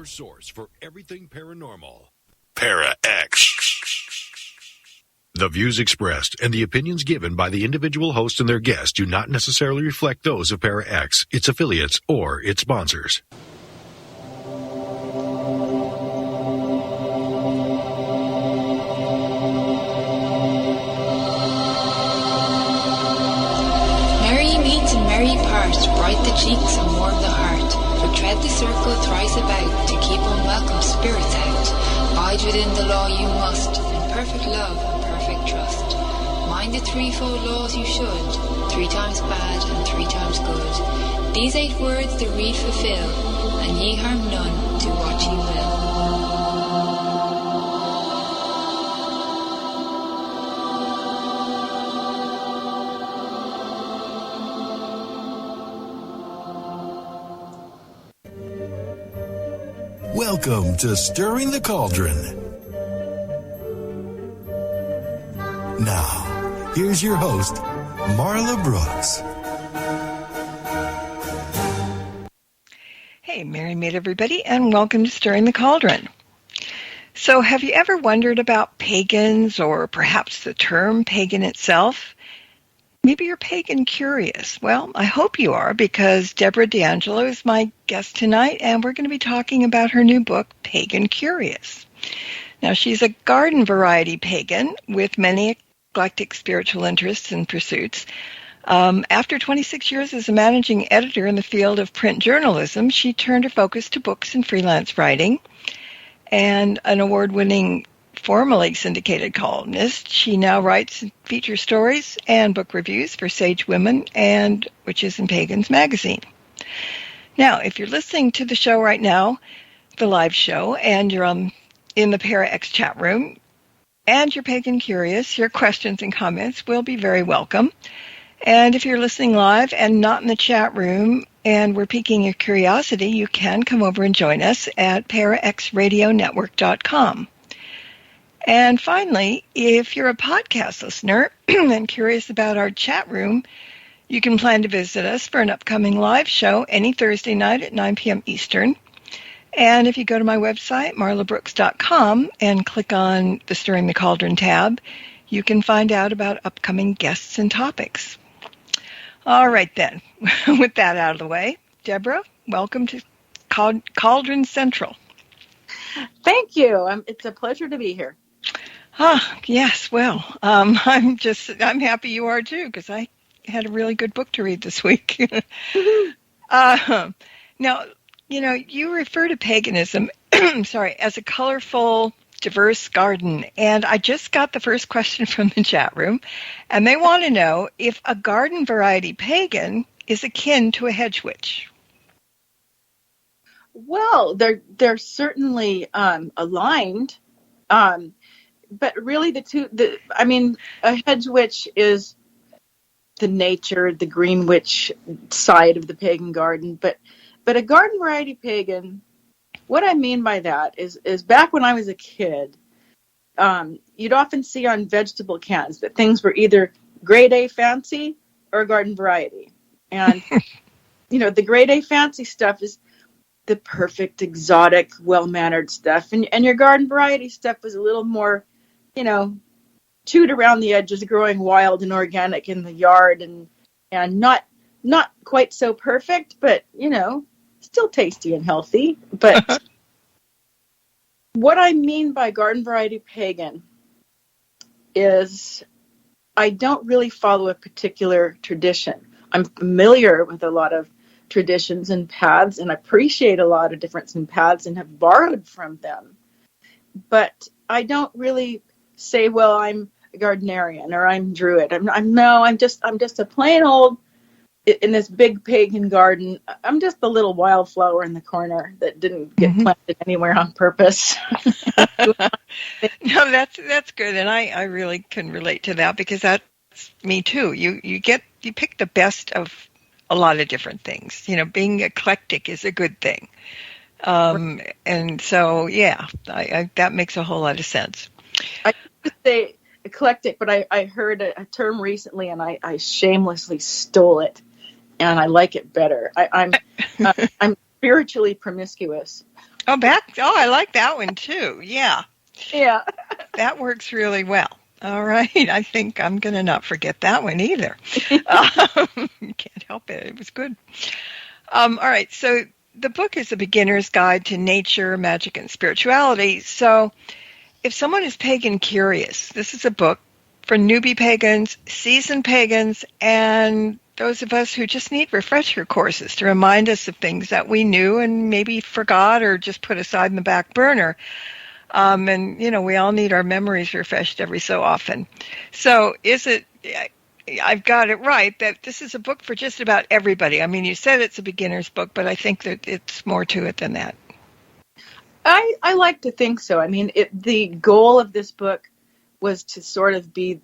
your source for everything paranormal. Para X. The views expressed and the opinions given by the individual host and their guests do not necessarily reflect those of Para X, its affiliates, or its sponsors. Merry meet and merry part, bright the cheeks and warm the heart. For tread the circle thrice about, to keep unwelcome spirits out. Bide within the law you must, in perfect love and perfect trust. Mind the threefold laws you should, 3 times bad and 3 times good. These 8 words the read fulfill, and ye harm none, do what ye will. Welcome to Stirring the Cauldron. Now, here's your host, Marla Brooks. Hey, Merry Meet everybody, and welcome to Stirring the Cauldron. So, have you ever wondered about pagans, or perhaps the term pagan itself? Maybe you're pagan curious. Well, I hope you are, because Debra DeAngelo is my guest tonight, and we're going to be talking about her new book, Pagan Curious. Now, she's a garden variety pagan with many eclectic spiritual interests and pursuits. After 26 years as a managing editor in the field of print journalism, she turned her focus to books and freelance writing. And an award-winning, formerly syndicated columnist, she now writes feature stories and book reviews for Sage Women and Witches and Pagans magazine. Now, if you're listening to the show right now, the live show, and you're in the Para X chat room, and you're pagan curious, your questions and comments will be very welcome. And if you're listening live and not in the chat room, and we're piquing your curiosity, you can come over and join us at paraxradionetwork.com. And finally, if you're a podcast listener and curious about our chat room, you can plan to visit us for an upcoming live show any Thursday night at 9 p.m. Eastern. And if you go to my website, marlabrooks.com, and click on the Stirring the Cauldron tab, you can find out about upcoming guests and topics. All right, then. With that out of the way, Debra, welcome to Cauldron Central. Thank you. It's a pleasure to be here. Yes, well, I'm happy you are too, because I had a really good book to read this week. Now, you refer to paganism, as a colorful, diverse garden, and I just got the first question from the chat room, and they want to know if a garden variety pagan is akin to a hedge witch. Well, they're certainly aligned. But really a hedge witch is the nature, the green witch side of the pagan garden. But a garden variety pagan, what I mean by that is back when I was a kid, you'd often see on vegetable cans that things were either grade A fancy or garden variety. And, the grade A fancy stuff is the perfect, exotic, well-mannered stuff. And your garden variety stuff was a little more, chewed around the edges, growing wild and organic in the yard, and not quite so perfect, but, still tasty and healthy. But what I mean by garden variety pagan is I don't really follow a particular tradition. I'm familiar with a lot of traditions and paths, and appreciate a lot of difference in paths and have borrowed from them. But I don't really say, well, I'm a Gardnerian or I'm Druid. I'm just a plain old, in this big pagan garden, I'm just the little wildflower in the corner that didn't get planted anywhere on purpose. No, that's good, and I really can relate to that, because that's me too. You pick the best of a lot of different things. Being eclectic is a good thing. And so, yeah, that makes a whole lot of sense. I used to say eclectic, but I heard a term recently, and I shamelessly stole it, and I like it better. I'm spiritually promiscuous. Oh, back. Oh, I like that one too. Yeah, Yeah. that works really well. All right. I think I'm going to not forget that one either. Can't help it. It was good. All right. So the book is a beginner's guide to nature, magic, and spirituality. So if someone is pagan curious, this is a book for newbie pagans, seasoned pagans, and those of us who just need refresher courses to remind us of things that we knew and maybe forgot or just put aside in the back burner. And, we all need our memories refreshed every so often. So I've got it right that this is a book for just about everybody. I mean, you said it's a beginner's book, but I think that it's more to it than that. I like to think so. I mean, the goal of this book was to sort of be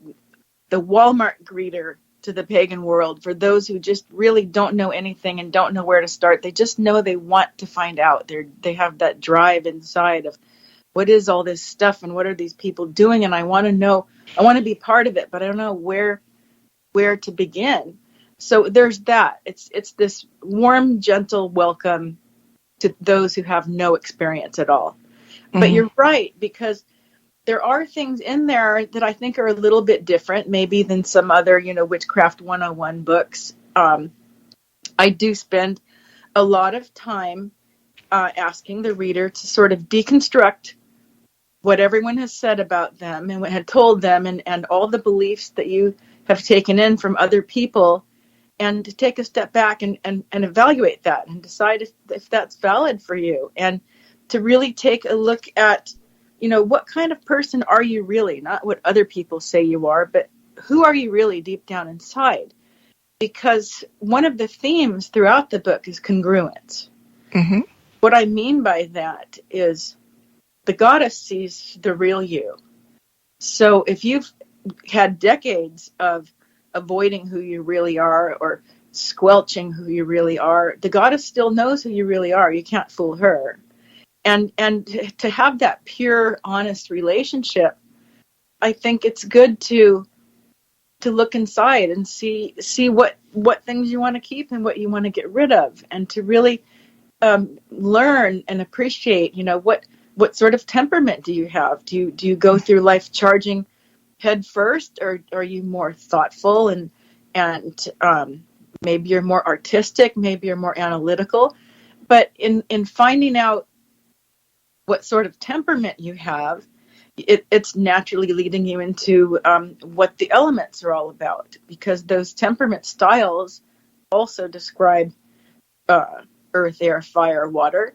the Walmart greeter to the pagan world for those who just really don't know anything and don't know where to start. They just know they want to find out. They have that drive inside of what is all this stuff and what are these people doing, and I want to know. I want to be part of it, but I don't know where to begin. So there's that. It's this warm, gentle welcome to those who have no experience at all. Mm-hmm. But you're right, because there are things in there that I think are a little bit different, maybe than some other, Witchcraft 101 books. I do spend a lot of time asking the reader to sort of deconstruct what everyone has said about them and what had told them and all the beliefs that you have taken in from other people, and to take a step back and evaluate that and decide if that's valid for you, and to really take a look at, what kind of person are you really? Not what other people say you are, but who are you really deep down inside? Because one of the themes throughout the book is congruence. Mm-hmm. What I mean by that is the goddess sees the real you. So if you've had decades of avoiding who you really are or squelching who you really are, the goddess still knows who you really are. You can't fool her. And to have that pure, honest relationship, I think it's good to look inside and see what things you want to keep and what you want to get rid of, and to really learn and appreciate, what sort of temperament do you have? Do you go through life charging head first, or are you more thoughtful and maybe you're more artistic, maybe you're more analytical? But in finding out what sort of temperament you have, it's naturally leading you into what the elements are all about, because those temperament styles also describe earth, air, fire, water.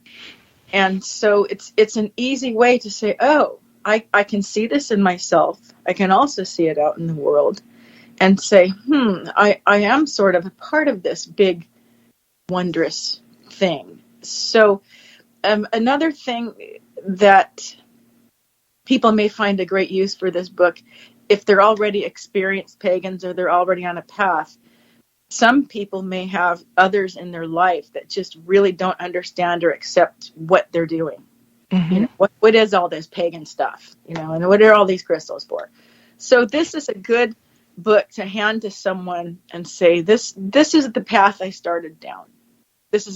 And so it's an easy way to say, oh, I can see this in myself. I can also see it out in the world, and say, I am sort of a part of this big, wondrous thing. So another thing that people may find a great use for this book, if they're already experienced pagans or they're already on a path, some people may have others in their life that just really don't understand or accept what they're doing. Mm-hmm. What is all this pagan stuff, and what are all these crystals for? So this is a good book to hand to someone and say, this is the path I started down. This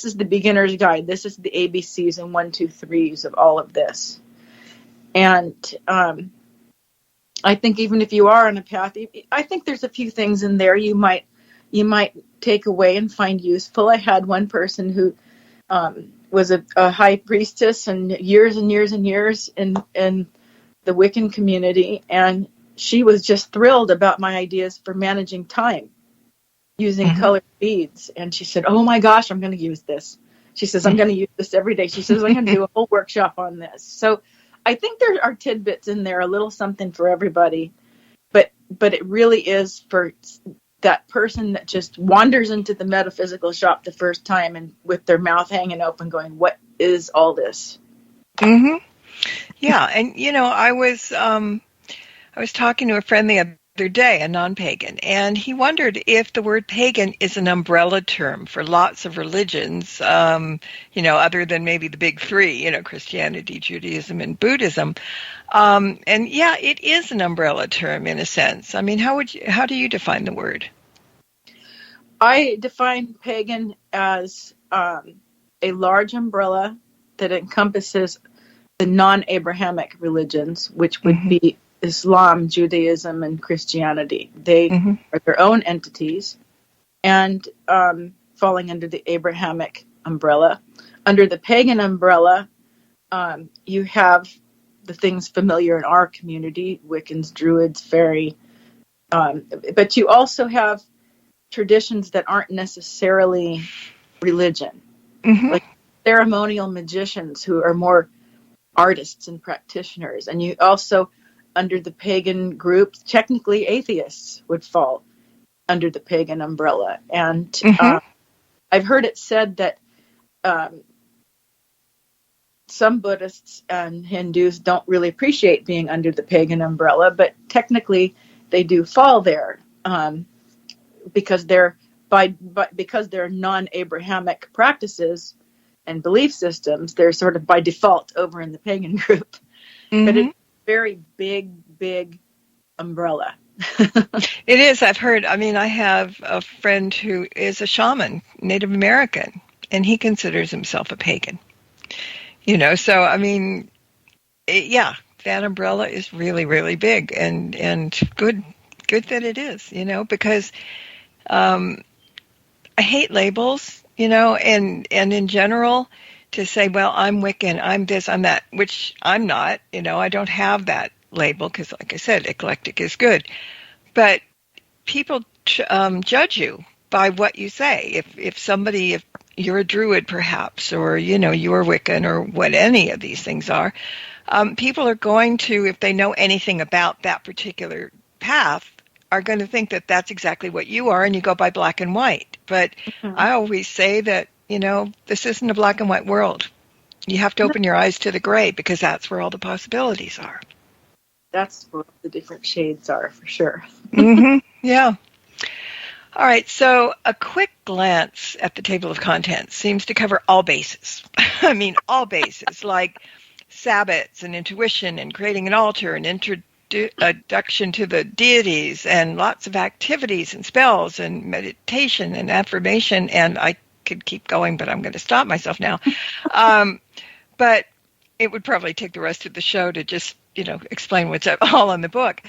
is the beginner's guide. This is the ABCs and 1, 2, 3s of all of this. And I think even if you are on a path, I think there's a few things in there you might take away and find useful. I had one person who was a high priestess and years and years and years in the Wiccan community, and she was just thrilled about my ideas for managing time using colored beads. And she said, oh my gosh, I'm going to use this. She says, I'm going to use this every day. She says, I'm going to do a whole workshop on this. So I think there are tidbits in there, a little something for everybody, but it really is for that person that just wanders into the metaphysical shop the first time and with their mouth hanging open going, what is all this? Mm-hmm. Yeah. And, I was talking to a friend the other day, a non-pagan, and he wondered if the word pagan is an umbrella term for lots of religions, other than maybe the big three, Christianity, Judaism, and Buddhism. And yeah, it is an umbrella term in a sense. I mean, how do you define the word? I define pagan as a large umbrella that encompasses the non-Abrahamic religions, which would be Islam, Judaism, and Christianity. They are their own entities and falling under the Abrahamic umbrella. Under the pagan umbrella, you have the things familiar in our community, Wiccans, Druids, Faerie, but you also have traditions that aren't necessarily religion, like ceremonial magicians who are more artists and practitioners. And you also, under the pagan group, technically atheists would fall under the pagan umbrella. And I've heard it said that some Buddhists and Hindus don't really appreciate being under the pagan umbrella, but technically they do fall there because they're because they're non-Abrahamic practices and belief systems. They're sort of by default over in the pagan group, but it's a very big umbrella. It is. I've heard. I mean, I have a friend who is a shaman, Native American, and he considers himself a pagan. So I mean, that umbrella is really, really big, and good that it is. Because I hate labels. And in general, to say, well, I'm Wiccan, I'm this, I'm that, which I'm not. I don't have that label because, like I said, eclectic is good. But people judge you by what you say. If you're a Druid, perhaps, or you're Wiccan, or what any of these things are, people are going to, if they know anything about that particular path, are going to think that that's exactly what you are, and you go by black and white. But I always say that this isn't a black and white world. You have to open your eyes to the gray, because that's where all the possibilities are. That's where the different shades are, for sure. Yeah. All right, so a quick glance at the table of contents seems to cover all bases. I mean, all bases, like sabbats and intuition and creating an altar and introduction to the deities and lots of activities and spells and meditation and affirmation. And I could keep going, but I'm going to stop myself now. But it would probably take the rest of the show to just, explain what's all in the book.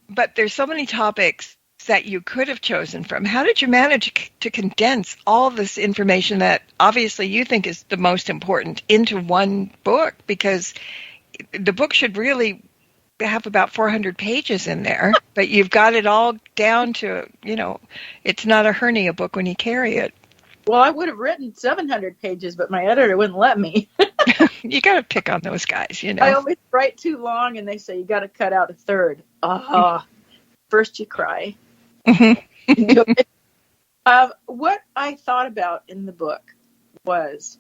But there's so many topics that you could have chosen from. How did you manage to condense all this information that obviously you think is the most important into one book? Because the book should really have about 400 pages in there, but you've got it all down to, it's not a hernia book when you carry it. Well, I would have written 700 pages, but my editor wouldn't let me. You got to pick on those guys, I always write too long, and they say, you got to cut out a third. First you cry. What I thought about in the book was,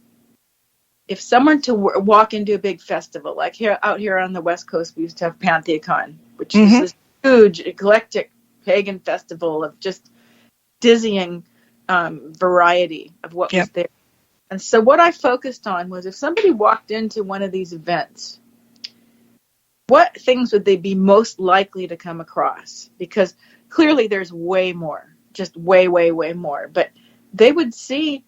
if someone to walk into a big festival, like out here on the West Coast, we used to have Pantheacon, which is this huge, eclectic pagan festival of just dizzying variety of what was there. And so what I focused on was, if somebody walked into one of these events, what things would they be most likely to come across? Because clearly there's way more, just way, way, way more. But they would see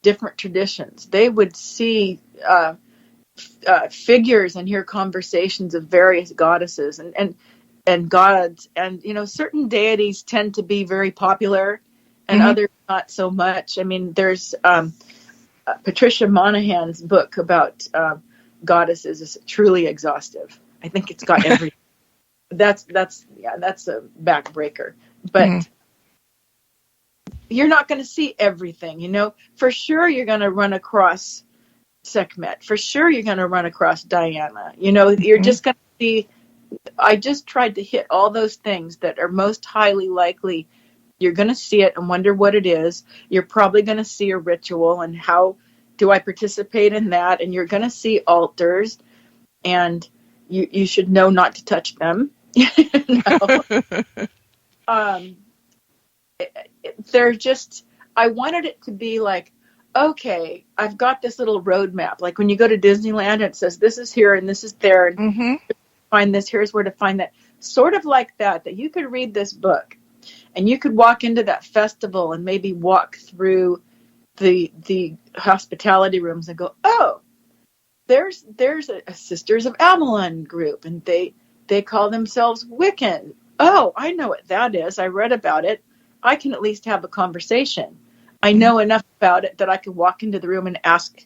different traditions. They would see figures and hear conversations of various goddesses and gods. And, certain deities tend to be very popular and others not so much. I mean, there's Patricia Monahan's book about goddesses is truly exhaustive. I think it's got every. That's a backbreaker. But you're not going to see everything. For sure, you're going to run across Sekhmet. For sure, you're going to run across Diana. You're just going to see. I just tried to hit all those things that are most highly likely. You're going to see it and wonder what it is. You're probably going to see a ritual, and how do I participate in that? And you're going to see altars, and you should know not to touch them. They're just, I wanted it to be like, okay, I've got this little roadmap. Like when you go to Disneyland and it says, this is here and this is there, and find this, here's where to find that. Sort of like that you could read this book and you could walk into that festival and maybe walk through the hospitality rooms and go, oh, there's a Sisters of Avalon group, and they call themselves Wiccan. Oh, I know what that is. I read about it. I can at least have a conversation. I know enough about it that I can walk into the room and ask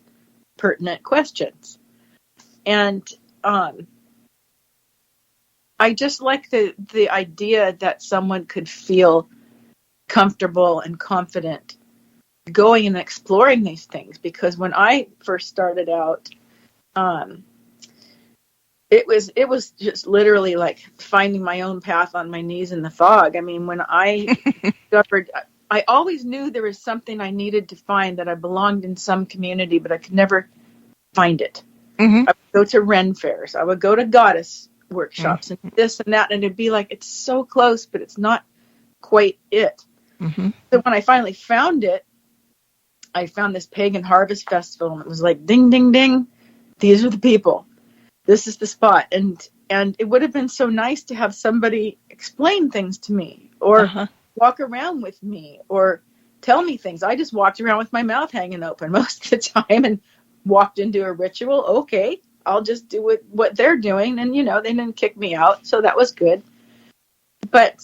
pertinent questions. And I just like the idea that someone could feel comfortable and confident going and exploring these things. Because when I first started out, it was just literally like finding my own path on my knees in the fog. I mean, when I discovered, I always knew there was something I needed to find, that I belonged in some community, but I could never find it. Mm-hmm. I would go to Ren fairs. I would go to goddess workshops and this and that, and it'd be like, it's so close, but it's not quite it. Mm-hmm. So when I finally found it, I found this pagan harvest festival, and it was like, ding, ding, ding. These are the people. This is the spot. And it would have been so nice to have somebody explain things to me, or walk around with me, or tell me things. I just walked around with my mouth hanging open most of the time and walked into a ritual. Okay, I'll just do what they're doing. And, they didn't kick me out. So that was good. But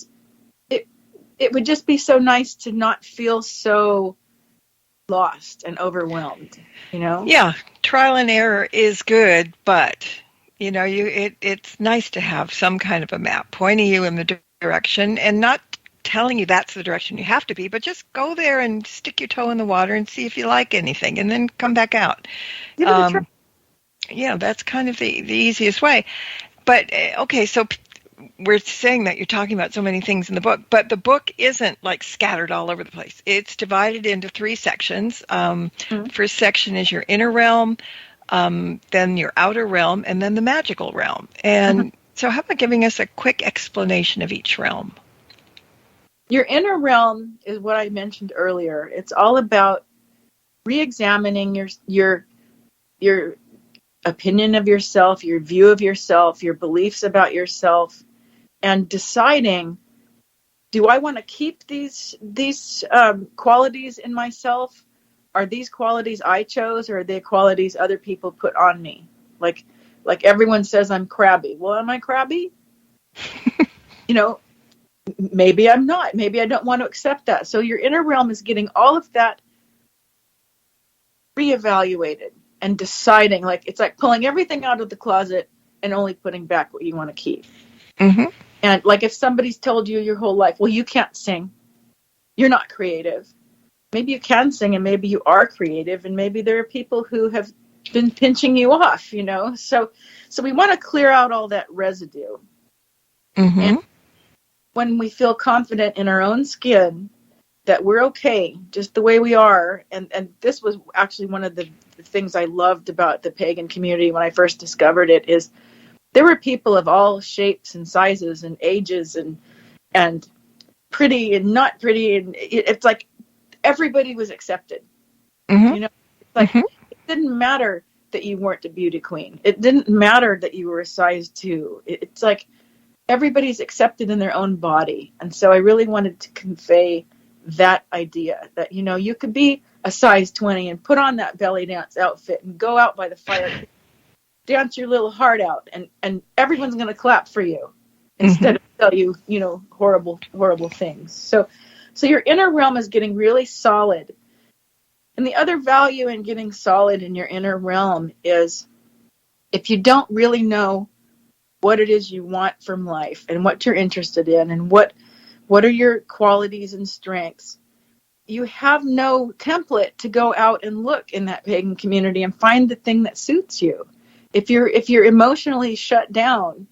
it would just be so nice to not feel so lost and overwhelmed, Yeah, trial and error is good, but it's nice to have some kind of a map pointing you in the direction, and not telling you that's the direction you have to be, but just go there and stick your toe in the water and see if you like anything, and then come back out. Yeah, that's kind of the easiest way. But okay, so we're saying that you're talking about so many things in the book, but the book isn't like scattered all over the place. It's divided into 3 sections. First section is your inner realm, then your outer realm, and then the magical realm. And so how about giving us a quick explanation of each realm? Your inner realm is what I mentioned earlier. It's all about re-examining your opinion of yourself, your view of yourself, your beliefs about yourself, and deciding, do I want to keep these qualities in myself? Are these qualities I chose, or are they qualities other people put on me? Like everyone says I'm crabby. Well, am I crabby? Maybe I'm not. Maybe I don't want to accept that. So your inner realm is getting all of that reevaluated and deciding, it's like pulling everything out of the closet and only putting back what you want to keep. Mm-hmm. And like if somebody's told you your whole life, well, you can't sing, you're not creative. Maybe you can sing, and maybe you are creative, and maybe there are people who have been pinching you off, So we want to clear out all that residue. Mm-hmm. And when we feel confident in our own skin that we're okay just the way we are, and this was actually one of the things I loved about the pagan community when I first discovered it, is there were people of all shapes and sizes and ages and pretty and not pretty, and it's like everybody was accepted. Mm-hmm. It's like it didn't matter that you weren't a beauty queen. It didn't matter that you were a size 2. It's like everybody's accepted in their own body. And so I really wanted to convey that idea that, you could be a size 20 and put on that belly dance outfit and go out by the fire, dance your little heart out, and everyone's going to clap for you instead of tell you, horrible, horrible things. So your inner realm is getting really solid. And the other value in getting solid in your inner realm is, if you don't really know what it is you want from life and what you're interested in and what are your qualities and strengths, you have no template to go out and look in that pagan community and find the thing that suits you. If you're emotionally shut down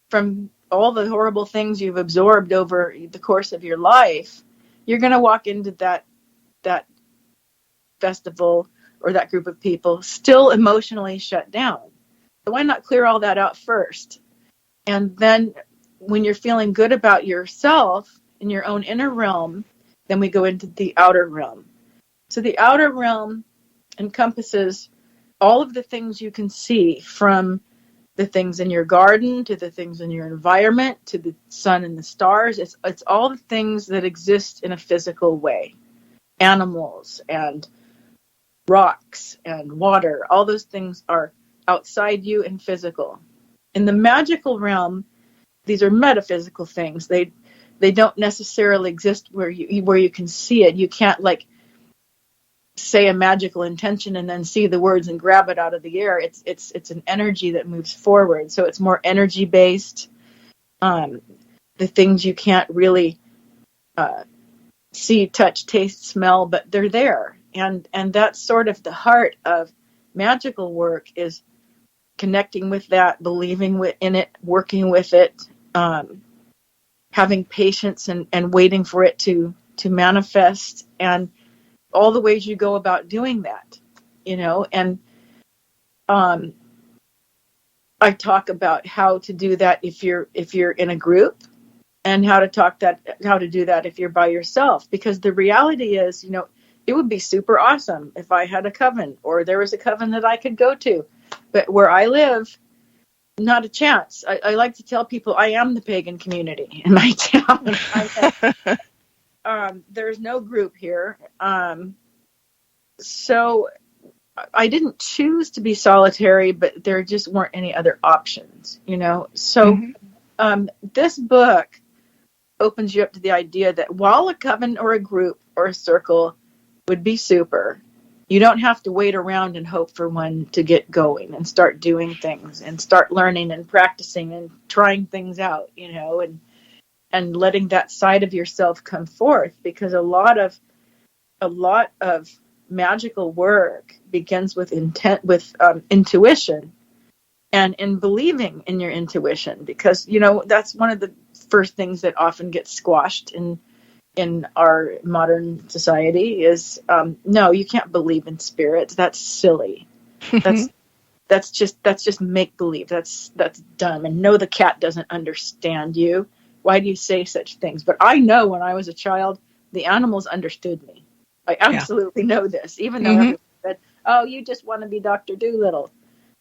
from all the horrible things you've absorbed over the course of your life, you're going to walk into that festival or that group of people still emotionally shut down. So why not clear all that out first? And then when you're feeling good about yourself in your own inner realm, then we go into the outer realm. So the outer realm encompasses all of the things you can see, from the things in your garden to the things in your environment to the sun and the stars. It's all the things that exist in a physical way. Animals and rocks and water, all those things are outside you and physical. In the magical realm, these are metaphysical things. They don't necessarily exist where you can see it. You can't like say a magical intention and then see the words and grab it out of the air. It's an energy that moves forward. So it's more energy based. The things you can't really see, touch, taste, smell, but they're there. And that's sort of the heart of magical work, is connecting with that, believing in it, working with it, having patience and waiting for it to manifest, and all the ways you go about doing that, and I talk about how to do that if you're in a group, and how to do that if you're by yourself, because the reality is, it would be super awesome if I had a coven, or there was a coven that I could go to, but where I live, not a chance. I like to tell people I am the pagan community in my town. There's no group here. So I didn't choose to be solitary, but there just weren't any other options, So this book opens you up to the idea that while a coven or a group or a circle would be super, you don't have to wait around and hope for one to get going and start doing things and start learning and practicing and trying things out, and letting that side of yourself come forth, because a lot of magical work begins with intuition, and in believing in your intuition, because that's one of the first things that often gets squashed in our modern society is no, you can't believe in spirits. That's silly. That's just make believe. That's dumb. And no, the cat doesn't understand you. Why do you say such things? But I know when I was a child, the animals understood me. I absolutely know this, even though everyone said, "Oh, you just want to be Dr. Doolittle,"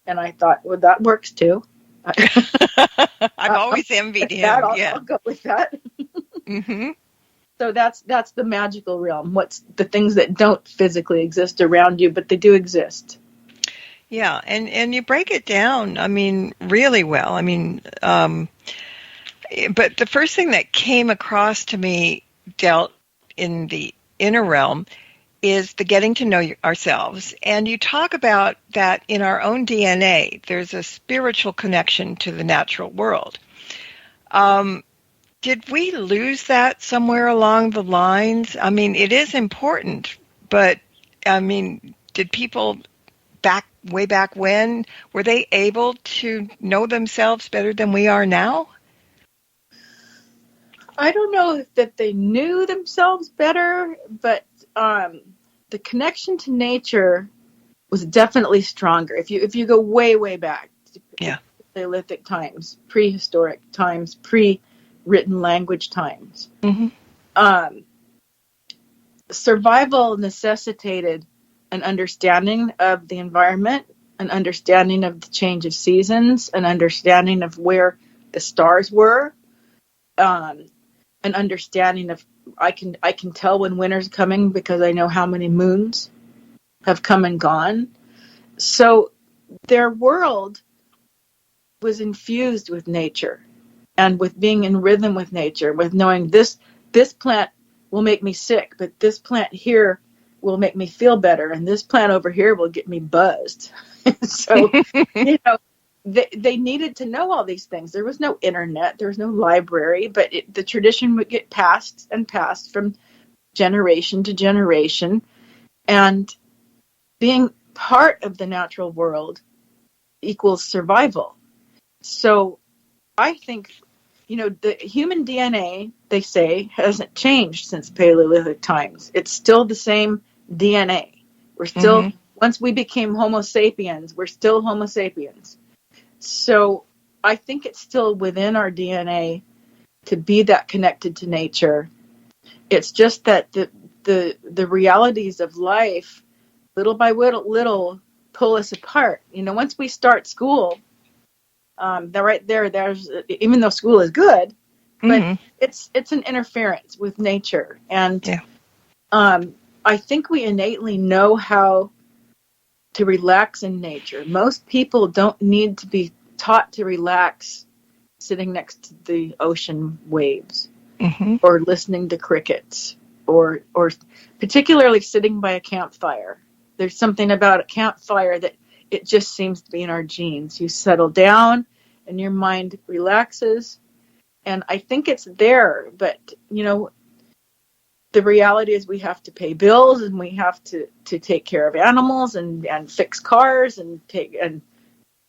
and I thought, well, that works too. I've always envied him. I'll go with that. Mm-hmm. So that's the magical realm. What's the things that don't physically exist around you, but they do exist. Yeah, and you break it down, really well. But the first thing that came across to me dealt in the inner realm is the getting to know ourselves. And you talk about that in our own DNA, there's a spiritual connection to the natural world. Did we lose that somewhere along the lines? It is important, but, did people way back when, were they able to know themselves better than we are now? I don't know that they knew themselves better, but the connection to nature was definitely stronger. If you go way back, to Paleolithic times, prehistoric times, pre-written language times, survival necessitated an understanding of the environment, an understanding of the change of seasons, an understanding of where the stars were, an understanding of I can tell when winter's coming because I know how many moons have come and gone. So their world was infused with nature and with being in rhythm with nature, with knowing this plant will make me sick, but this plant here will make me feel better, and this plant over here will get me buzzed. So, they needed to know all these things. There was no internet, there was no library, but the tradition would get passed and passed from generation to generation. And being part of the natural world equals survival. So I think, the human DNA, they say, hasn't changed since Paleolithic times. It's still the same DNA. We're still, once we became Homo sapiens, we're still Homo sapiens. So I think it's still within our DNA to be that connected to nature. It's just that the realities of life, little by little, pull us apart. Once we start school, there's, even though school is good, but it's an interference with nature. And I think we innately know how to relax in nature. Most people don't need to be taught to relax sitting next to the ocean waves, or listening to crickets, or particularly sitting by a campfire. There's something about a campfire that it just seems to be in our genes. You settle down and your mind relaxes. And I think it's there, but the reality is we have to pay bills, and we have to take care of animals and fix cars and pay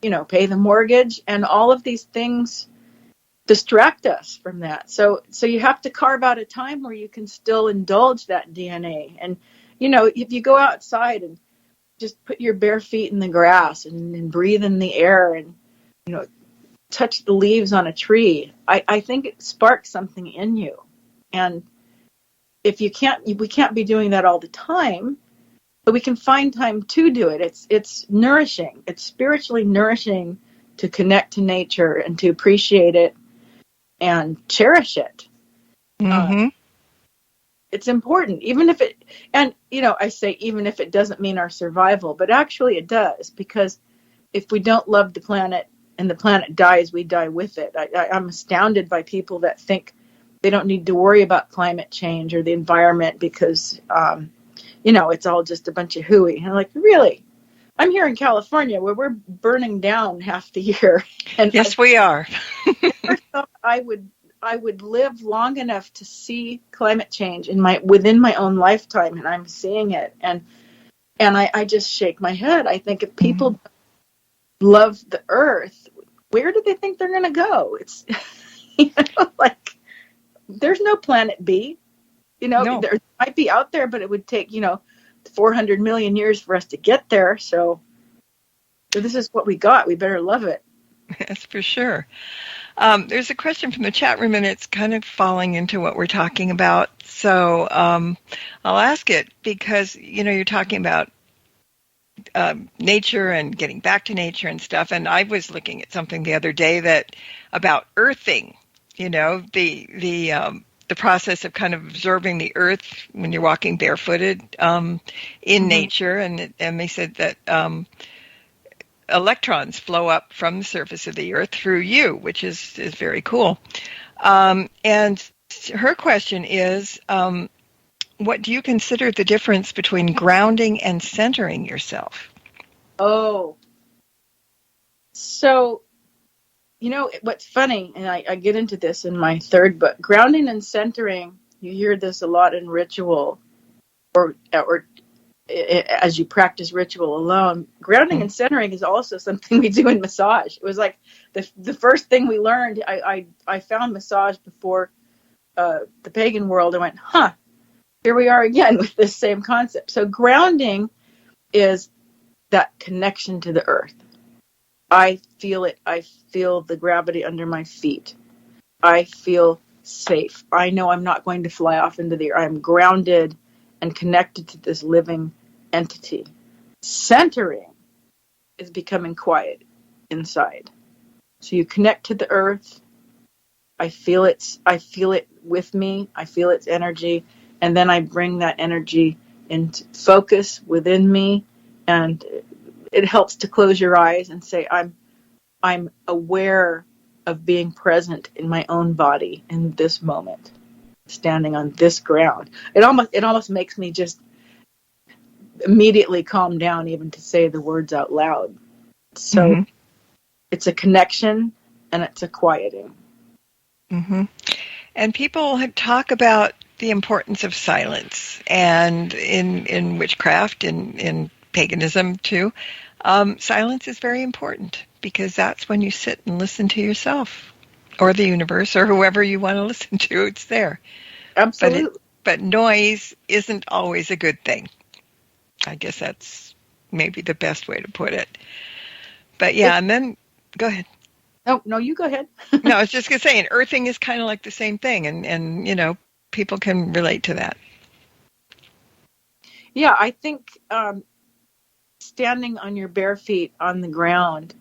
the mortgage, and all of these things distract us from that. So you have to carve out a time where you can still indulge that DNA. And if you go outside and just put your bare feet in the grass and breathe in the air and touch the leaves on a tree, I think it sparks something in you. And if we can't be doing that all the time, but we can find time to do it. It's nourishing. It's spiritually nourishing to connect to nature and to appreciate it and cherish it. It's important, even if it, and I say even if it doesn't mean our survival, but actually it does, because if we don't love the planet and the planet dies, we die with it. I'm astounded by people that think they don't need to worry about climate change or the environment because, it's all just a bunch of hooey. And I'm like, really? I'm here in California where we're burning down half the year. And yes, we are. I never thought I would live long enough to see climate change within my own lifetime, and I'm seeing it. And I just shake my head. I think if people love the earth, where do they think they're going to go? It's, like there's no planet B. No. There might be out there, but it would take, 400 million years for us to get there. So this is what we got. We better love it. That's for sure. There's a question from the chat room, and it's kind of falling into what we're talking about. So I'll ask it because, you're talking about nature and getting back to nature and stuff. And I was looking at something the other day about earthing, the process of kind of absorbing the earth when you're walking barefooted in nature. And they said that electrons flow up from the surface of the earth through you, which is very cool. And her question is, what do you consider the difference between grounding and centering yourself? Oh, so, what's funny, and I get into this in my third book, grounding and centering, you hear this a lot in ritual or as you practice ritual alone. Grounding and centering is also something we do in massage. It was like the first thing we learned. I found massage before the pagan world. I went, here we are again with this same concept. So grounding is that connection to the earth. I feel it. I feel the gravity under my feet. I feel safe. I know I'm not going to fly off into the air. I'm grounded and connected to this living entity. Centering is becoming quiet inside. So you connect to the earth. I feel it with me. I feel its energy. And then I bring that energy into focus within me. And it helps to close your eyes and say, I'm aware of being present in my own body in this moment, standing on this ground. It almost makes me just immediately calm down, even to say the words out loud. So it's a connection and it's a quieting. And people talk about the importance of silence, and in witchcraft, in paganism too, silence is very important, because that's when you sit and listen to yourself or the universe or whoever you want to listen to. It's there. Absolutely. But noise isn't always a good thing. I guess that's maybe the best way to put it. But yeah, and then go ahead. Oh, no, you go ahead. No, I was just going to say, and earthing is kind of like the same thing, and people can relate to that. Yeah, I think standing on your bare feet on the ground,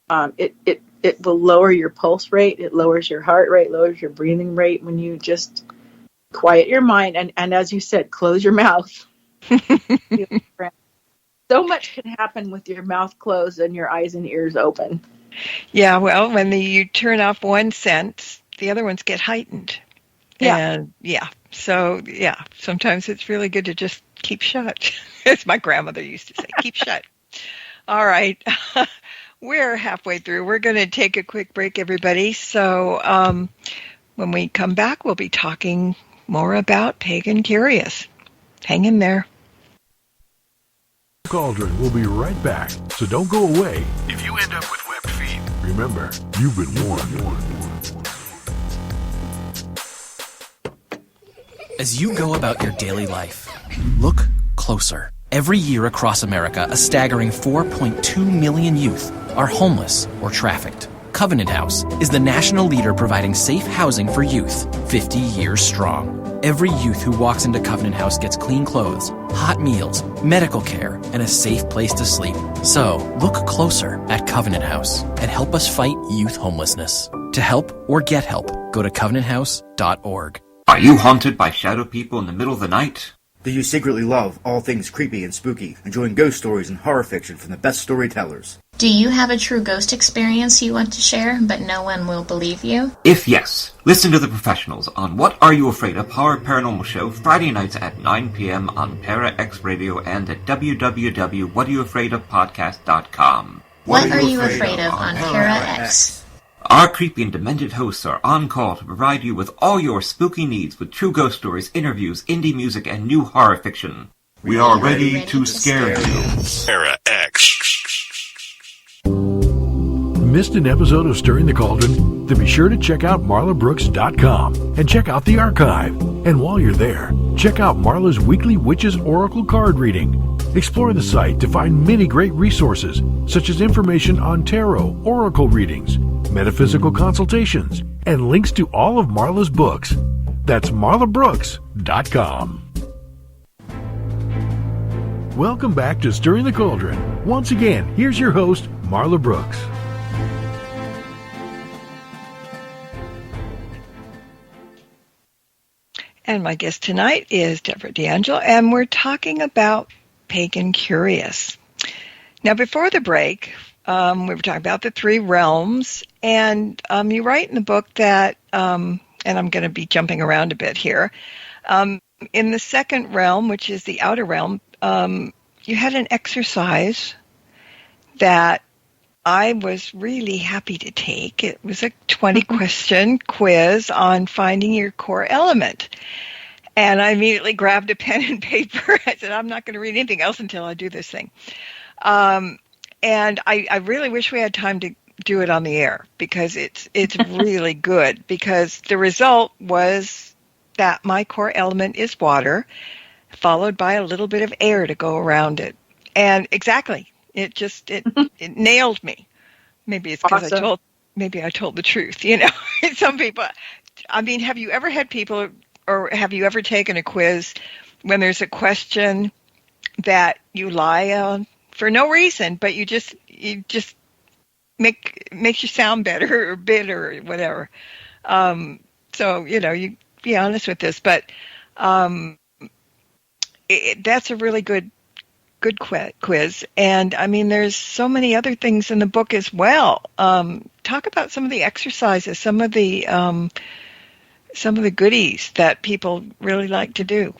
it will lower your pulse rate, it lowers your heart rate, lowers your breathing rate when you just quiet your mind and as you said, close your mouth. So much can happen with your mouth closed and your eyes and ears open. Yeah, well, when you turn off one sense, the other ones get heightened. Yeah. And sometimes it's really good to just keep shut. As my grandmother used to say, keep shut. All right. We're halfway through. We're going to take a quick break, everybody. So when we come back, we'll be talking more about Pagan Curious. Hang in there. Cauldron will be right back, so don't go away. If you end up with webbed feet, remember, you've been warned. As you go about your daily life, look closer. Every year across America, a staggering 4.2 million youth are homeless or trafficked. Covenant House is the national leader providing safe housing for youth, 50 years strong. Every youth who walks into Covenant House gets clean clothes, hot meals, medical care, and a safe place to sleep. So, look closer at Covenant House and help us fight youth homelessness. To help or get help, go to covenanthouse.org. Are you haunted by shadow people in the middle of the night? Do you secretly love all things creepy and spooky, enjoying ghost stories and horror fiction from the best storytellers? Do you have a true ghost experience you want to share, but no one will believe you? If yes, listen to the professionals on What Are You Afraid of? Horror Paranormal Show Friday nights at 9 p.m. on Para X Radio and at www.whatareyouafraidofpodcast.com. What are you afraid of on Para X? Our creepy and demented hosts are on call to provide you with all your spooky needs with true ghost stories, interviews, indie music, and new horror fiction. We are ready to scare you. Para X. Missed an episode of Stirring the Cauldron? Then be sure to check out marlabrooks.com and check out the archive. And while you're there, check out Marla's weekly Witches Oracle card reading. Explore the site to find many great resources, such as information on tarot, oracle readings, metaphysical consultations, and links to all of Marla's books. That's marlabrooks.com. Welcome back to Stirring the Cauldron. Once again, here's your host, Marla Brooks. And my guest tonight is Debra DeAngelo, and we're talking about Pagan Curious. Now, before the break, we were talking about the three realms, and you write in the book that, and I'm going to be jumping around a bit here, in the second realm, which is the outer realm, you had an exercise that I was really happy to take. It was a 20-question quiz on finding your core element. And I immediately grabbed a pen and paper. I said, I'm not going to read anything else until I do this thing. And I really wish we had time to do it on the air, because it's really good. Because the result was that my core element is water, followed by a little bit of air to go around it. And exactly. It nailed me. Maybe it's because awesome. I told the truth, you know. Some people, I mean, have you ever had people, or have you ever taken a quiz when there's a question that you lie on for no reason, but you just makes you sound better or bitter or whatever. So, you know, you be honest with this, but that's a really good quiz. And I mean, there's so many other things in the book as well. Talk about some of the exercises, some of the goodies that people really like to do.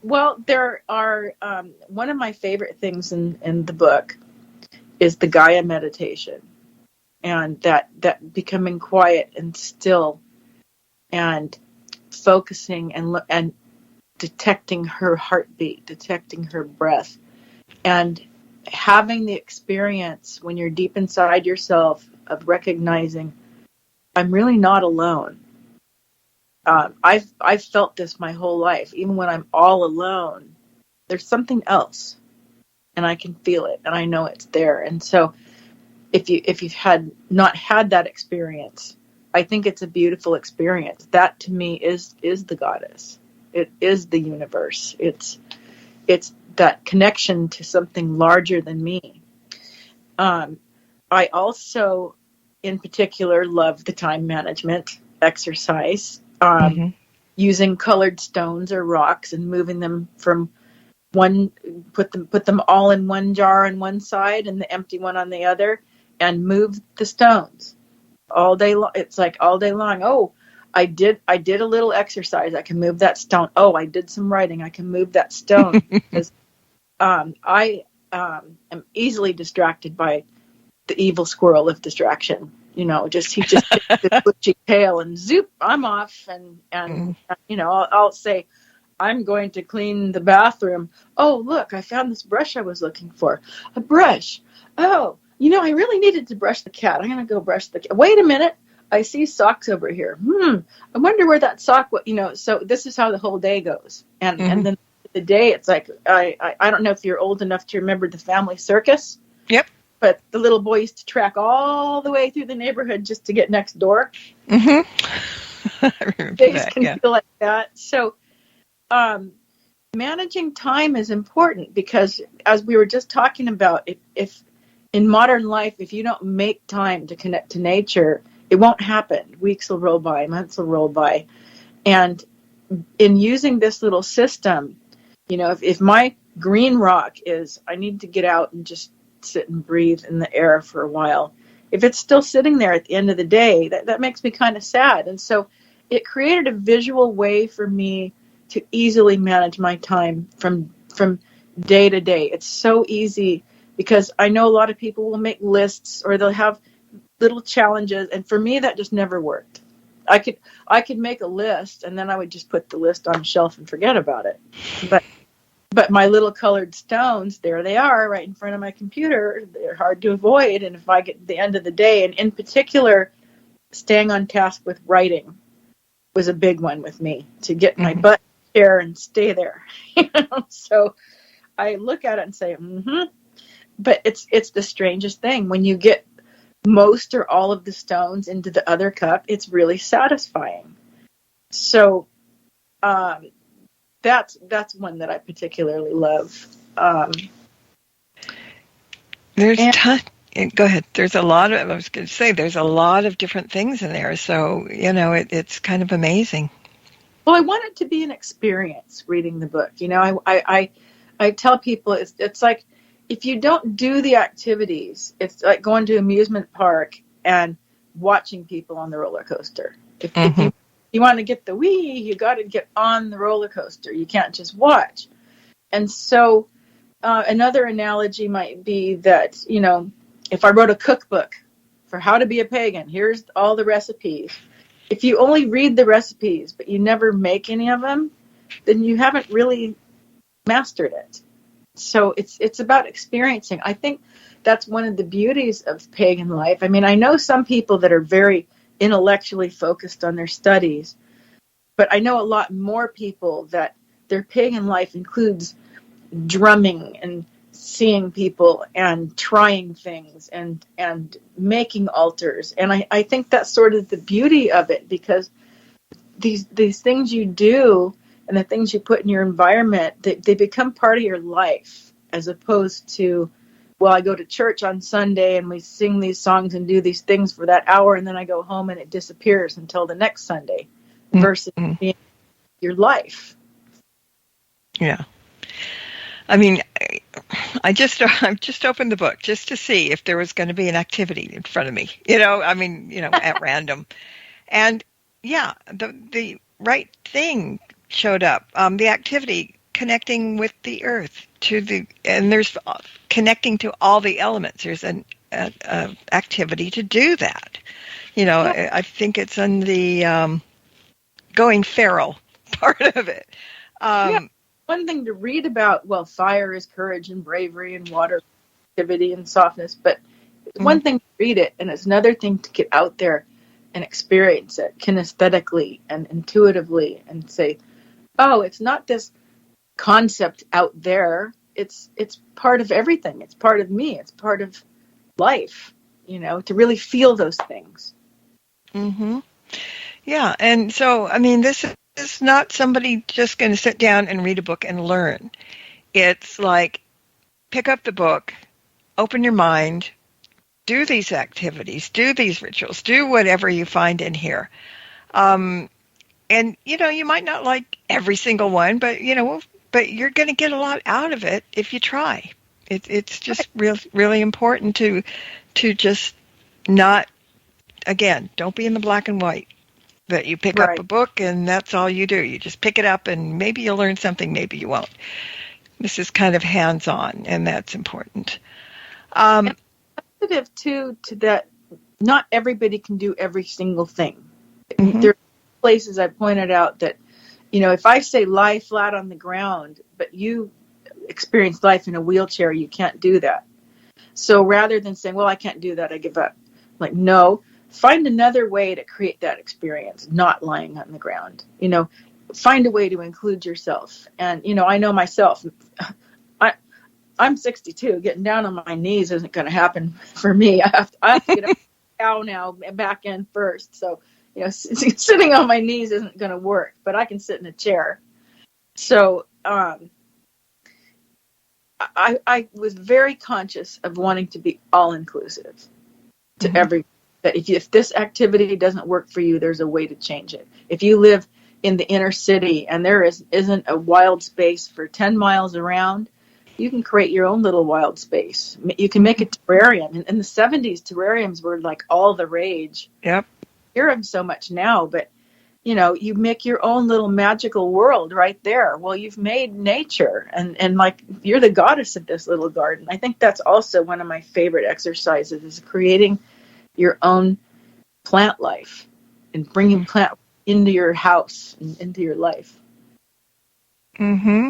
Well, there are, one of my favorite things in the book is the Gaia meditation, and that becoming quiet and still and focusing and detecting her heartbeat, detecting her breath, and having the experience when you're deep inside yourself of recognizing, I'm really not alone. I've felt this my whole life. Even when I'm all alone, there's something else, and I can feel it, and I know it's there. And so, if you've not had that experience, I think it's a beautiful experience. That to me is the goddess. It is the universe. It's that connection to something larger than me. I also, in particular, love the time management exercise. Using colored stones or rocks and moving them from put them all in one jar on one side and the empty one on the other, and move the stones all day long. It's like all day long. Oh, I did a little exercise. I can move that stone. Oh, I did some writing. I can move that stone. Because I am easily distracted by the evil squirrel of distraction. He just gets the bushy tail and zoop, I'm off. And I'll say, I'm going to clean the bathroom. Oh, look, I found this brush I was looking for. A brush. Oh, I really needed to brush the cat. I'm going to go brush the cat. Wait a minute. I see socks over here. I wonder where that sock was. So this is how the whole day goes. And then the day, it's like, I don't know if you're old enough to remember the family circus. Yep. But the little boy used to track all the way through the neighborhood just to get next door. Mm-hmm. I remember Days that, can feel like that. So managing time is important, because as we were just talking about, if in modern life, if you don't make time to connect to nature, it won't happen. Weeks will roll by, months will roll by. And in using this little system, if my green rock is, I need to get out and just sit and breathe in the air for a while. If it's still sitting there at the end of the day, that makes me kind of sad. And so it created a visual way for me to easily manage my time from day to day. It's so easy, because I know a lot of people will make lists, or they'll have little challenges. And for me, that just never worked. I could make a list, and then I would just put the list on a shelf and forget about it. But my little colored stones, there they are right in front of my computer. They're hard to avoid. And if I get to the end of the day, and in particular, staying on task with writing was a big one with me, to get my butt in the chair and stay there. So I look at it and say, But it's the strangest thing. When you get most or all of the stones into the other cup, it's really satisfying. So that's one that I particularly love. Go ahead. There's a lot of, I was going to say, there's a lot of different things in there. So, it's kind of amazing. Well, I want it to be an experience reading the book. I tell people it's like, if you don't do the activities, it's like going to an amusement park and watching people on the roller coaster. If you want to get the wee, you got to get on the roller coaster. You can't just watch. And so another analogy might be that, if I wrote a cookbook for how to be a pagan, here's all the recipes. If you only read the recipes, but you never make any of them, then you haven't really mastered it. So it's about experiencing. I think that's one of the beauties of pagan life. I mean, I know some people that are very intellectually focused on their studies, but I know a lot more people that their pagan life includes drumming and seeing people and trying things and making altars. And I think that's sort of the beauty of it, because these things you do and the things you put in your environment, they become part of your life, as opposed to, well, I go to church on Sunday and we sing these songs and do these things for that hour, and then I go home and it disappears until the next Sunday, versus being your life. Yeah. I mean, I've just opened the book just to see if there was going to be an activity in front of me, at random. And yeah, the right thing showed up. The activity connecting with the earth and there's connecting to all the elements. There's an activity to do that. I think it's in the going feral part of it. One thing to read about, well, fire is courage and bravery, and water activity and softness, but it's one thing to read it, and it's another thing to get out there and experience it kinesthetically and intuitively and say, oh, it's not this concept out there. It's part of everything. It's part of me. It's part of life, to really feel those things. Mm-hmm. Yeah. And so, I mean, this is not somebody just going to sit down and read a book and learn. It's like, pick up the book, open your mind, do these activities, do these rituals, do whatever you find in here. And, you might not like every single one, but, but you're going to get a lot out of it if you try. It's just really important to just not, again, don't be in the black and white. That you pick up a book and that's all you do. You just pick it up and maybe you'll learn something, maybe you won't. This is kind of hands-on, and that's important. And sensitive to that, not everybody can do every single thing. Mm-hmm. There are places I pointed out that, if I say lie flat on the ground, but you experience life in a wheelchair, you can't do that. So rather than saying, well, I can't do that, I give up. Like, no. Find another way to create that experience, not lying on the ground. Find a way to include yourself. And, I know myself, I'm 62. Getting down on my knees isn't going to happen for me. I have to get up now, back end first. So, sitting on my knees isn't going to work, but I can sit in a chair. So I was very conscious of wanting to be all-inclusive to everyone. That if this activity doesn't work for you, there's a way to change it. If you live in the inner city and there isn't a wild space for 10 miles around, you can create your own little wild space. You can make a terrarium. In the 70s, terrariums were like all the rage. Yep. You hear them so much now, but you make your own little magical world right there. Well, you've made nature and like you're the goddess of this little garden. I think that's also one of my favorite exercises is creating your own plant life and bringing plant into your house and into your life. Mm-hmm.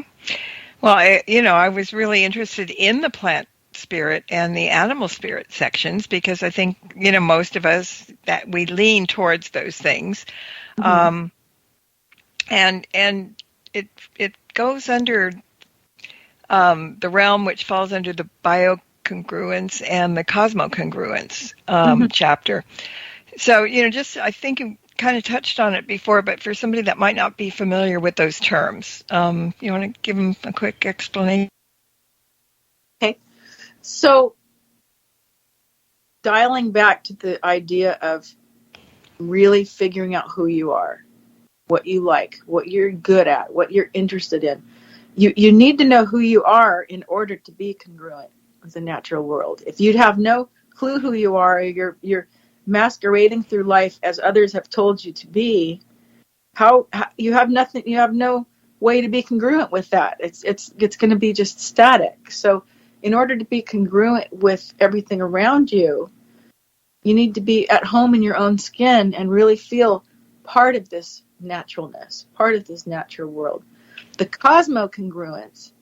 Well, I was really interested in the plant spirit and the animal spirit sections because I think, most of us that we lean towards those things. Mm-hmm. And it goes under the realm which falls under the biocongruence and the cosmocongruence chapter. So, I think you kind of touched on it before, but for somebody that might not be familiar with those terms, you want to give them a quick explanation? Okay. So, dialing back to the idea of really figuring out who you are, what you like, what you're good at, what you're interested in. You need to know who you are in order to be congruent with the natural world. If you have no clue who you are, you're masquerading through life as others have told you to be, how you have nothing, you have no way to be congruent with that. It's going to be just static. So in order to be congruent with everything around you, you need to be at home in your own skin and really feel part of this naturalness, part of this natural world. The cosmocongruence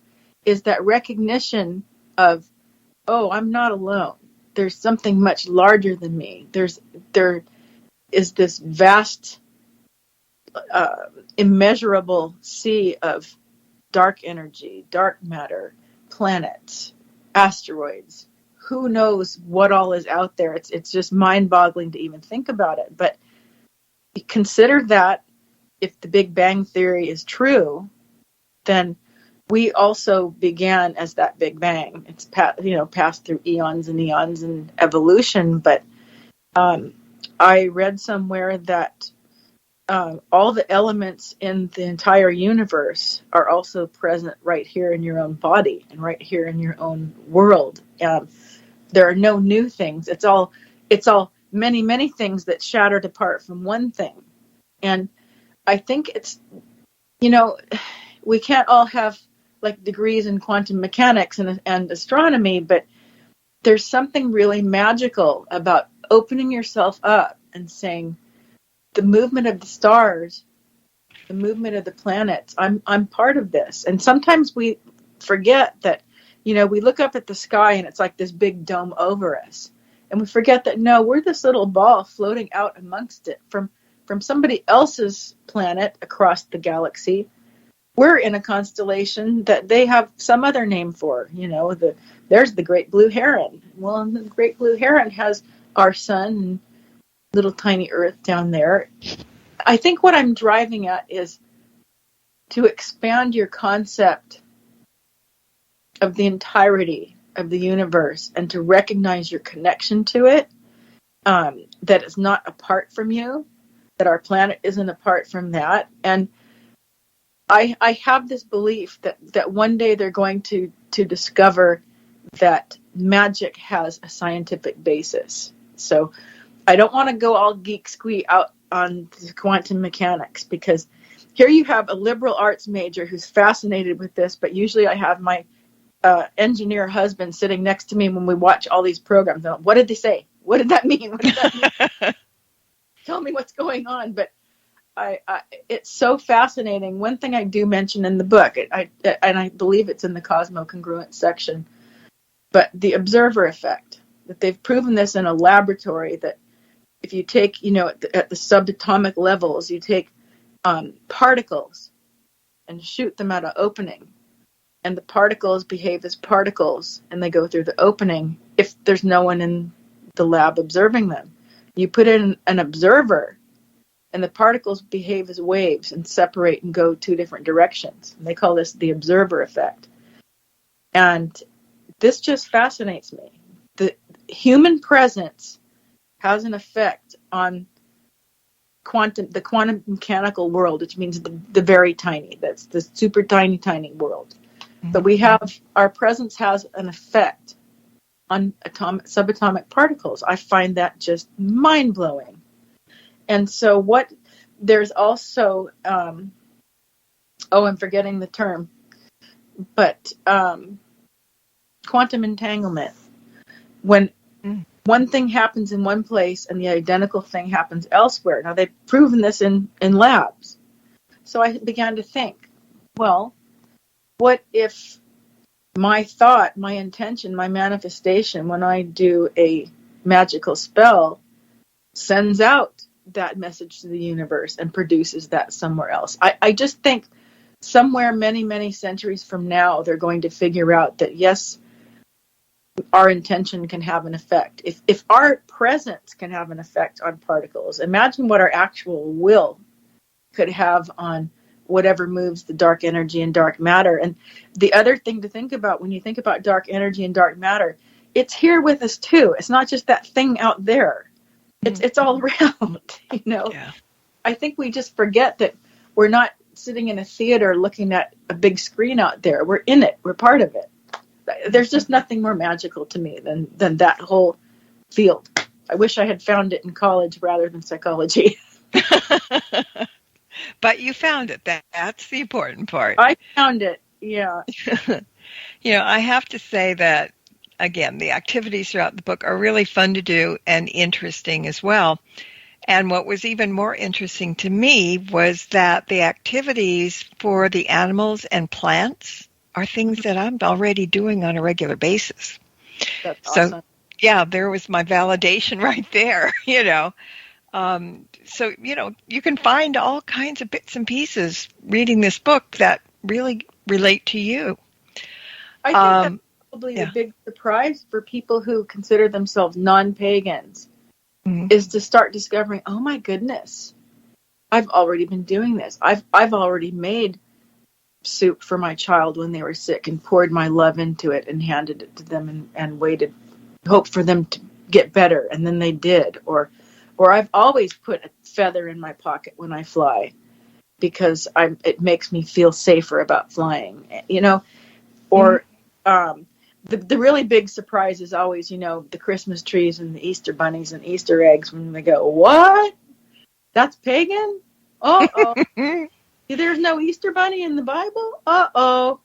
is that recognition of, oh, I'm not alone. There's something much larger than me. There is this vast, immeasurable sea of dark energy, dark matter, planets, asteroids. Who knows what all is out there? It's just mind-boggling to even think about it. But consider that if the Big Bang Theory is true, then we also began as that Big Bang. It's passed through eons and eons and evolution. But I read somewhere that all the elements in the entire universe are also present right here in your own body and right here in your own world. There are no new things. It's all many, many things that shattered apart from one thing. And I think it's, we can't all have like degrees in quantum mechanics and astronomy, but there's something really magical about opening yourself up and saying, the movement of the stars, the movement of the planets, I'm part of this. And sometimes we forget that, we look up at the sky and it's like this big dome over us. And we forget that, no, we're this little ball floating out amongst it from somebody else's planet across the galaxy. We're in a constellation that they have some other name for. There's the Great Blue Heron. Well, the Great Blue Heron has our sun and little tiny Earth down there. I think what I'm driving at is to expand your concept of the entirety of the universe and to recognize your connection to it, that it's not apart from you, that our planet isn't apart from that. And I have this belief that one day they're going to discover that magic has a scientific basis. So I don't want to go all geek squee out on quantum mechanics, because here you have a liberal arts major who's fascinated with this, but usually I have my engineer husband sitting next to me when we watch all these programs. What did they say? What did that mean? What did that mean? Tell me what's going on. But it's so fascinating. One thing I do mention in the book, and I believe it's in the cosmocongruent section, but the observer effect, that they've proven this in a laboratory, that if you take, at the subatomic levels, you take particles and shoot them at an opening, and the particles behave as particles, and they go through the opening if there's no one in the lab observing them. You put in an observer, and the particles behave as waves and separate and go two different directions. And they call this the observer effect. And this just fascinates me. The human presence has an effect on the quantum mechanical world, which means the very tiny. That's the super tiny world. Mm-hmm. But we have, our presence has an effect on subatomic particles. I find that just mind-blowing. And so there's also, I'm forgetting the term, but quantum entanglement. When one thing happens in one place and the identical thing happens elsewhere. Now, they've proven this in labs. So I began to think, well, what if my thought, my intention, my manifestation, when I do a magical spell, sends out that message to the universe and produces that somewhere else? I just think somewhere many, many centuries from now, they're going to figure out that, yes, our intention can have an effect. If our presence can have an effect on particles, imagine what our actual will could have on whatever moves the dark energy and dark matter. And the other thing to think about when you think about dark energy and dark matter, it's here with us too. It's not just that thing out there. It's all around, Yeah. I think we just forget that we're not sitting in a theater looking at a big screen out there. We're in it. We're part of it. There's just nothing more magical to me than that whole field. I wish I had found it in college rather than psychology. But you found it. That's the important part. I found it, yeah. I have to say that, again, the activities throughout the book are really fun to do and interesting as well. And what was even more interesting to me was that the activities for the animals and plants are things that I'm already doing on a regular basis. That's awesome. So, yeah, there was my validation right there, So, you can find all kinds of bits and pieces reading this book that really relate to you. I think that's probably the big surprise for people who consider themselves non-pagans, is to start discovering, oh my goodness, I've already been doing this. I've already made soup for my child when they were sick and poured my love into it and handed it to them and waited, hoped for them to get better, and then they did. Or I've always put a feather in my pocket when I fly because it makes me feel safer about flying, Or the really big surprise is always, the Christmas trees and the Easter bunnies and Easter eggs, when they go, what? That's pagan? Uh-oh. There's no Easter bunny in the Bible? Uh-oh.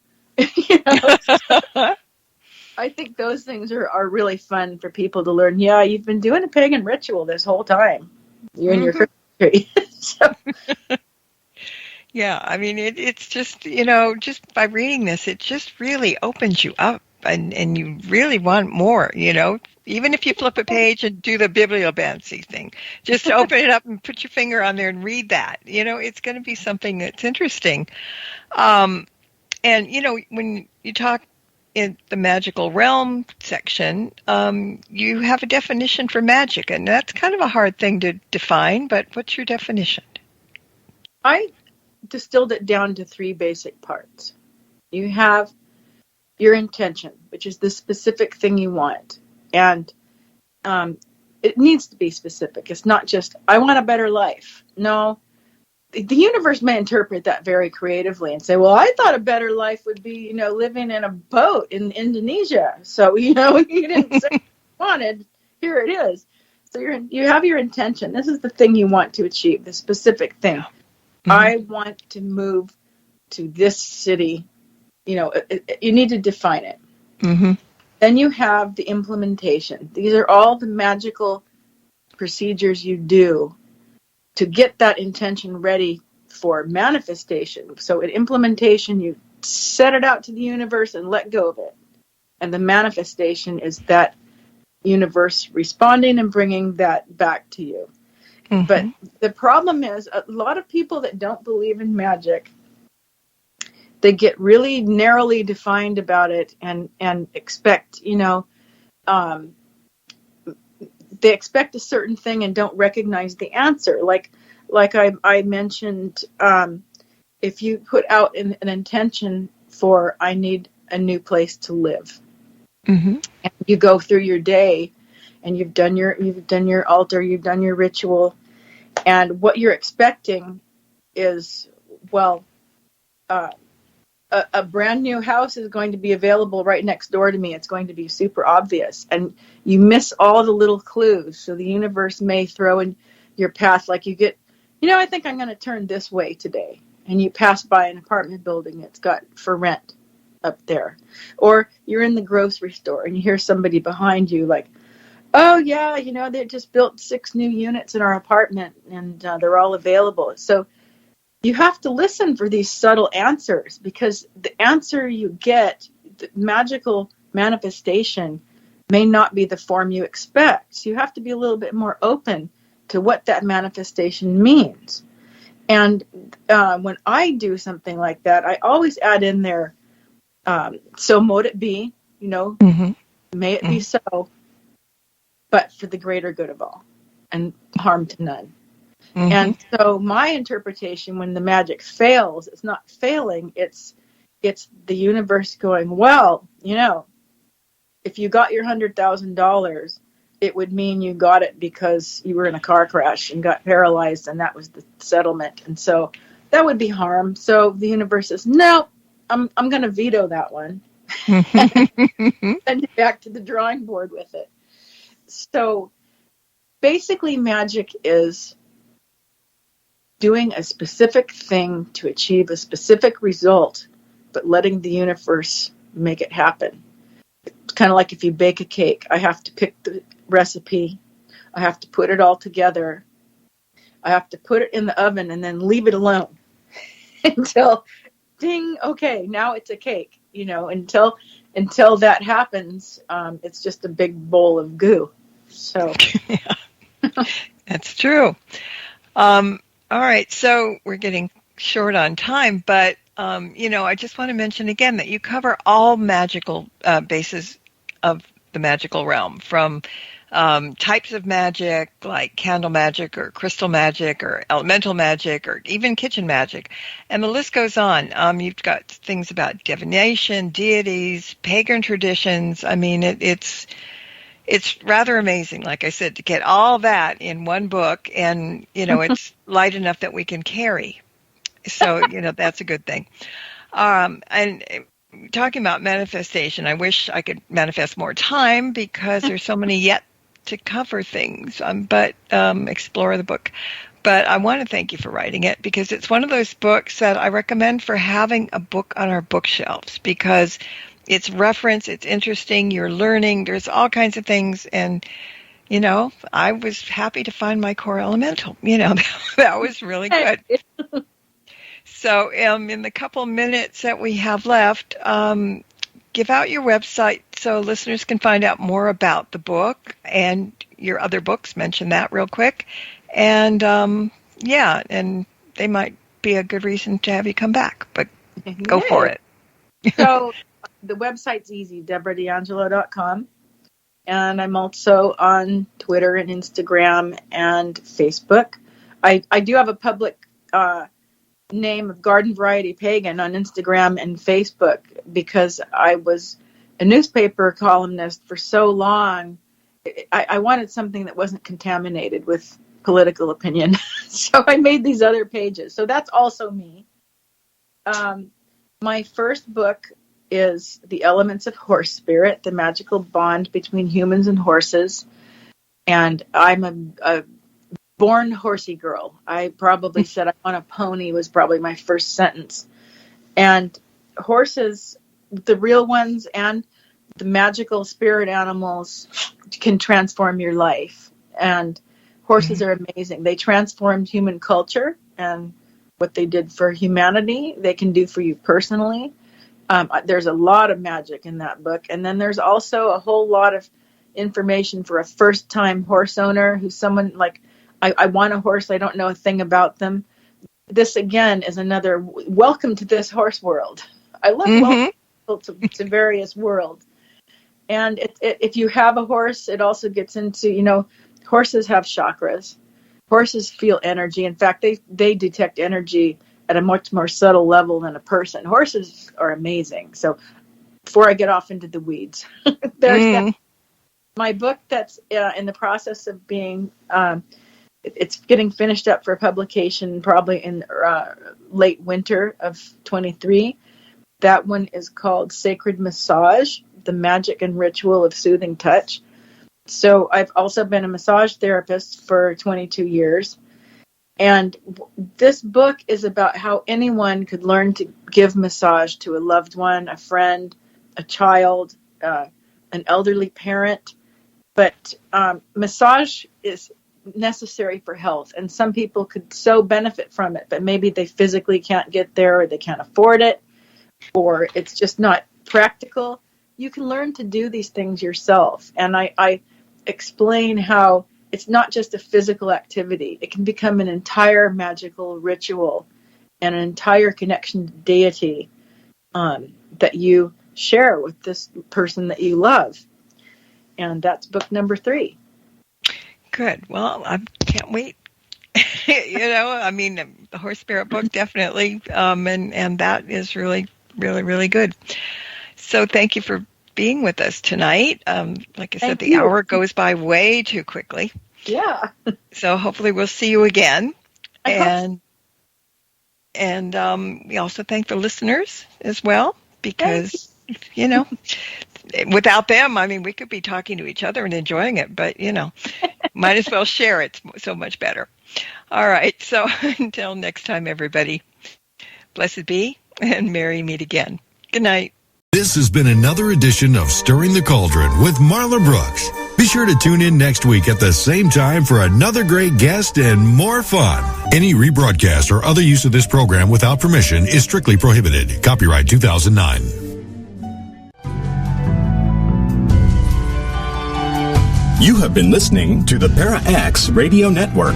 I think those things are really fun for people to learn. Yeah, you've been doing a pagan ritual this whole time. You're in your Christmas tree. Yeah, I mean, it's just, just by reading this, it just really opens you up and you really want more, even if you flip a page and do the bibliomancy thing, just open it up and put your finger on there and read that. It's going to be something that's interesting. And, when you talk in the magical realm section, you have a definition for magic, and that's kind of a hard thing to define, but what's your definition? I distilled it down to 3 basic parts. You have your intention, which is the specific thing you want. And it needs to be specific. It's not just, I want a better life. No, the universe may interpret that very creatively and say, well, I thought a better life would be, living in a boat in Indonesia. So, you didn't say what you wanted. Here it is. So you have your intention. This is the thing you want to achieve, the specific thing. Mm-hmm. I want to move to this city. You need to define it. Mm-hmm. Then you have the implementation. These are all the magical procedures you do to get that intention ready for manifestation. So in implementation, you set it out to the universe and let go of it. And the manifestation is that universe responding and bringing that back to you. Mm-hmm. But the problem is a lot of people that don't believe in magic, they get really narrowly defined about it and expect, they expect a certain thing and don't recognize the answer. Like I mentioned, if you put out an intention for, I need a new place to live, mm-hmm. and you go through your day and you've done your altar, you've done your ritual, and what you're expecting is, a brand new house is going to be available right next door to me. It's going to be super obvious. And you miss all the little clues. So the universe may throw in your path, like you get, I think I'm going to turn this way today. And you pass by an apartment building that's got for rent up there. Or you're in the grocery store and you hear somebody behind you like, oh yeah, they just built 6 new units in our apartment and they're all available. So you have to listen for these subtle answers, because the answer you get, the magical manifestation, may not be the form you expect. So you have to be a little bit more open to what that manifestation means. And when I do something like that, I always add in there, so mote it be, mm-hmm. may it be so, but for the greater good of all and harm to none. Mm-hmm. And so my interpretation, when the magic fails, it's not failing, it's the universe going, well, if you got your $100,000, it would mean you got it because you were in a car crash and got paralyzed, and that was the settlement. And so that would be harm. So the universe says, no, I'm going to veto that one. And send you back to the drawing board with it. So basically magic is doing a specific thing to achieve a specific result, but letting the universe make it happen. It's kind of like if you bake a cake. I have to pick the recipe. I have to put it all together. I have to put it in the oven and then leave it alone until, ding, okay, now it's a cake. Until that happens, it's just a big bowl of goo. So yeah, that's true. All right, so we're getting short on time, but, I just want to mention again that you cover all magical bases of the magical realm, from types of magic like candle magic or crystal magic or elemental magic or even kitchen magic, and the list goes on. You've got things about divination, deities, pagan traditions. I mean, it's rather amazing, like I said, to get all that in one book, and, it's light enough that we can carry. So, that's a good thing. And talking about manifestation, I wish I could manifest more time because there's so many yet to cover things, but explore the book. But I want to thank you for writing it, because it's one of those books that I recommend for having a book on our bookshelves, because it's reference, it's interesting, you're learning, there's all kinds of things. And, I was happy to find my core elemental. That was really good. So in the couple minutes that we have left, give out your website so listeners can find out more about the book and your other books. Mention that real quick. And, and they might be a good reason to have you come back. But go for it. So the website's easy, DebraDeAngelo.com. And I'm also on Twitter and Instagram and Facebook. I do have a public name of Garden Variety Pagan on Instagram and Facebook, because I was a newspaper columnist for so long. I wanted something that wasn't contaminated with political opinion. So I made these other pages. So that's also me. My first book is The Elements of Horse Spirit, the magical bond between humans and horses. And I'm a born horsey girl. I probably said I want a pony was probably my first sentence. And horses, the real ones and the magical spirit animals, can transform your life. And horses are amazing. They transformed human culture, and what they did for humanity, they can do for you personally. There's a lot of magic in that book. And then there's also a whole lot of information for a first-time horse owner who's someone like, I want a horse, I don't know a thing about them. This, again, is another welcome to this horse world. I love welcome to various worlds. And if you have a horse, it also gets into, horses have chakras. Horses feel energy. In fact, they detect energy at a much more subtle level than a person. Horses are amazing. So before I get off into the weeds, there's that. My book that's in the process of being, it's getting finished up for publication probably in late winter of 23. That one is called Sacred Massage, the Magic and Ritual of Soothing Touch. So I've also been a massage therapist for 22 years. And this book is about how anyone could learn to give massage to a loved one, a friend, a child, an elderly parent. But massage is necessary for health, and some people could so benefit from it, but maybe they physically can't get there, or they can't afford it, or it's just not practical. You can learn to do these things yourself. And I explain how it's not just a physical activity. It can become an entire magical ritual and an entire connection to deity that you share with this person that you love. And that's book number 3. Good. Well, I can't wait. The Horse Spirit book, definitely. And that is really, really, really good. So thank you for being with us tonight. Like I said, the hour goes by way too quickly. Yeah. So hopefully we'll see you again. And we also thank the listeners as well, because, without them, we could be talking to each other and enjoying it, but, might as well share it. So much better. All right. So until next time, everybody, blessed be and merry meet again. Good night. This has been another edition of Stirring the Cauldron with Marla Brooks. Be sure to tune in next week at the same time for another great guest and more fun. Any rebroadcast or other use of this program without permission is strictly prohibited. Copyright 2009. You have been listening to the Para X Radio Network.